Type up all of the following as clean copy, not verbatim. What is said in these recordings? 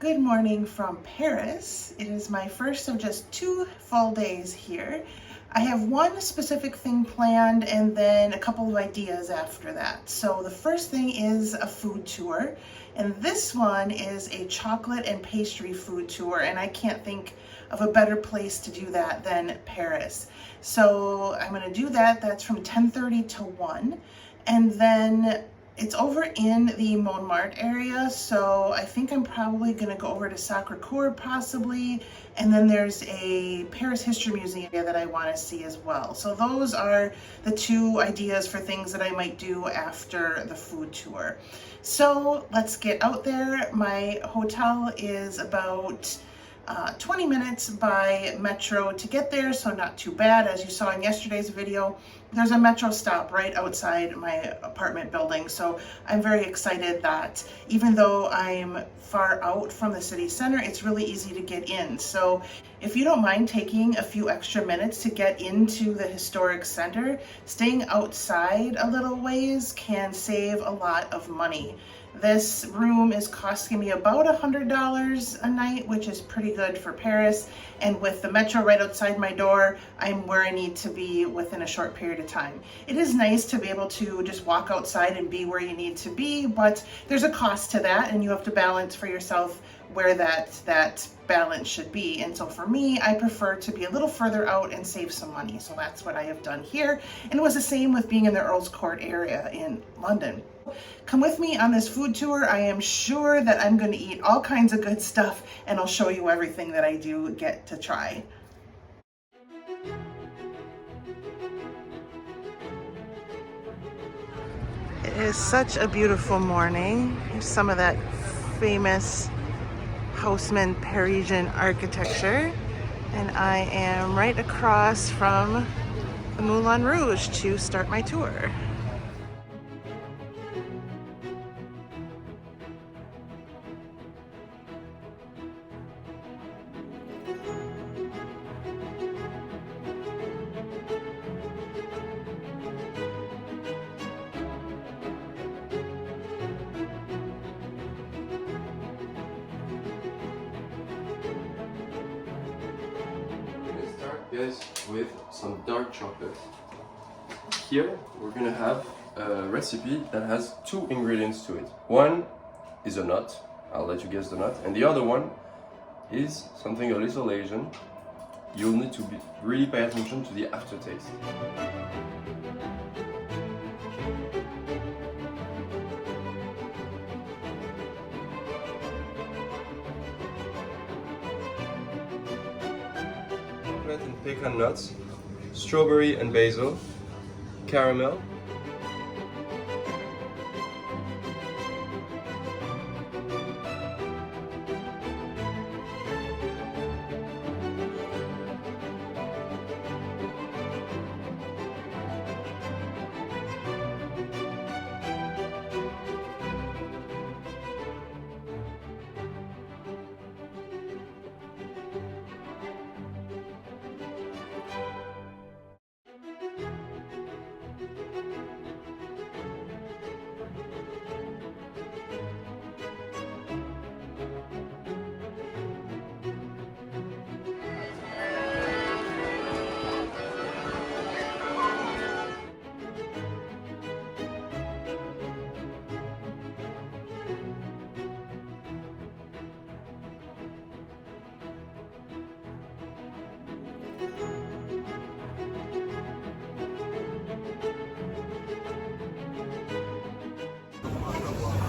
Good morning from Paris. It is my first of just 2 full days here. I have one specific thing planned and then a couple of ideas after that. So the first thing is a food tour, and this one is a chocolate and pastry food tour, and I can't think of a better place to do that than Paris. So I'm going to do that. That's from 10:30 to 1, and then it's over in the Montmartre area, so I think I'm probably gonna go over to Sacre Couer possibly, and then there's a Paris History Museum that I wanna see as well. So those are the 2 ideas for things that I might do after the food tour. So let's get out there. My hotel is about 20 minutes by metro to get there, so not too bad. As you saw in yesterday's video, there's a metro stop right outside my apartment building, so I'm very excited that even though I'm far out from the city center, it's really easy to get in. So if you don't mind taking a few extra minutes to get into the historic center, staying outside a little ways can save a lot of money. This room is costing me about $100 a night, which is pretty good for Paris. And with the metro right outside my door, I'm where I need to be within a short period of time. It is nice to be able to just walk outside and be where you need to be, but there's a cost to that, and you have to balance for yourself where that balance should be. And so for me, I prefer to be a little further out and save some money. So that's what I have done here. And it was the same with being in the Earl's Court area in London. Come with me on this food tour. I am sure that I'm going to eat all kinds of good stuff, and I'll show you everything that I do get to try. It is such a beautiful morning. Here's some of that famous Haussmann Parisian architecture, and I am right across from the Moulin Rouge to start my tour. Guys, with some dark chocolate. Here we're gonna have a recipe that has 2 ingredients to it. One is a nut, I'll let you guess the nut, and the other one is something a little Asian. You'll need to really pay attention to the aftertaste. And pecan nuts, strawberry and basil, caramel,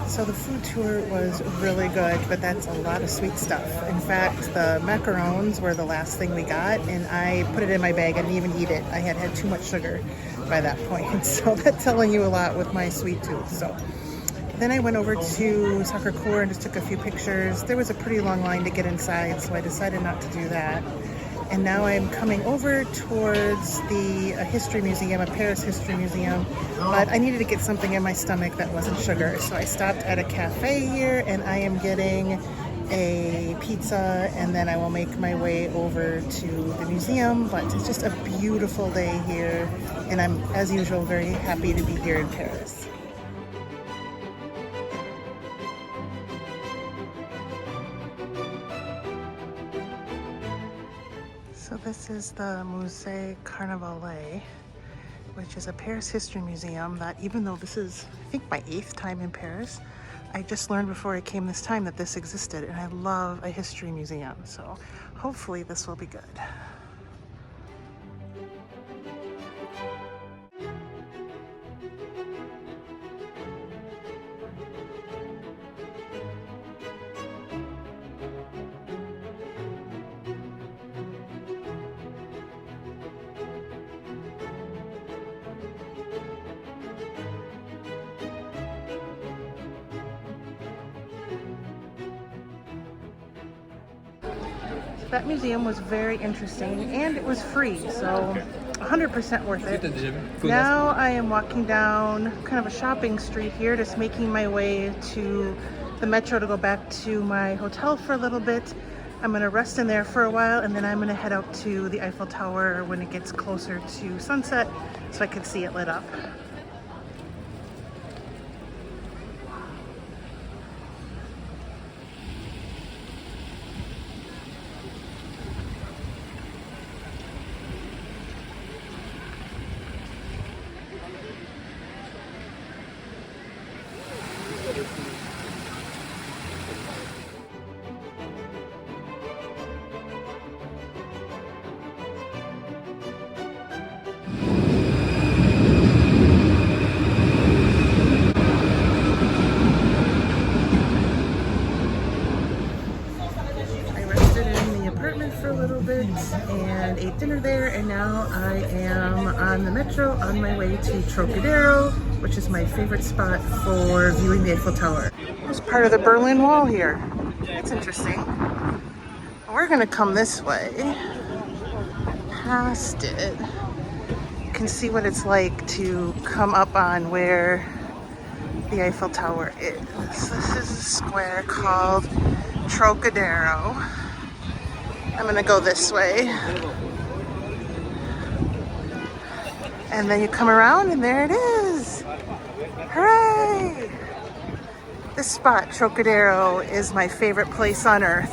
So the food tour was really good, but that's a lot of sweet stuff. In fact, the macarons were the last thing we got, and I put it in my bag. I didn't even eat it. I had had too much sugar by that point. So that's telling you a lot with my sweet tooth. So then I went over to Sacre Couer and just took a few pictures. There was a pretty long line to get inside, so I decided not to do that. And now I'm coming over towards the History Museum, a Paris History Museum, but I needed to get something in my stomach that wasn't sugar. So I stopped at a cafe here, and I am getting a pizza, and then I will make my way over to the museum. But it's just a beautiful day here, and I'm, as usual, very happy to be here in Paris. So this is the Musée Carnavalet, which is a Paris history museum that, even though this is, I think, my 8th time in Paris, I just learned before I came this time that this existed, and I love a history museum, so hopefully this will be good. That museum was very interesting and it was free, so 100% worth it. Now I am walking down kind of a shopping street here, just making my way to the metro to go back to my hotel for a little bit. I'm gonna rest in there for a while and then I'm gonna head out to the Eiffel Tower when it gets closer to sunset so I can see it lit up. For a little bit and ate dinner there, and now I am on the metro on my way to Trocadéro, which is my favorite spot for viewing the Eiffel Tower. It's part of the Berlin Wall here. That's interesting. We're gonna come this way past it. You can see what it's like to come up on where the Eiffel Tower is. This is a square called Trocadéro. I'm gonna go this way. And then you come around and there it is. Hooray! This spot, Trocadéro, is my favorite place on earth.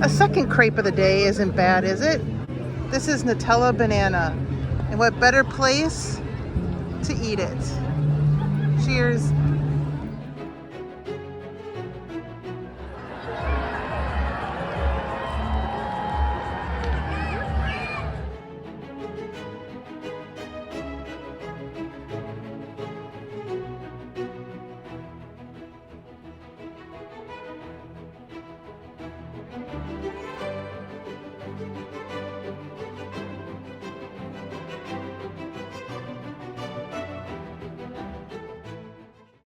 A second crepe of the day isn't bad, is it? This is Nutella banana. And what better place to eat it? Cheers.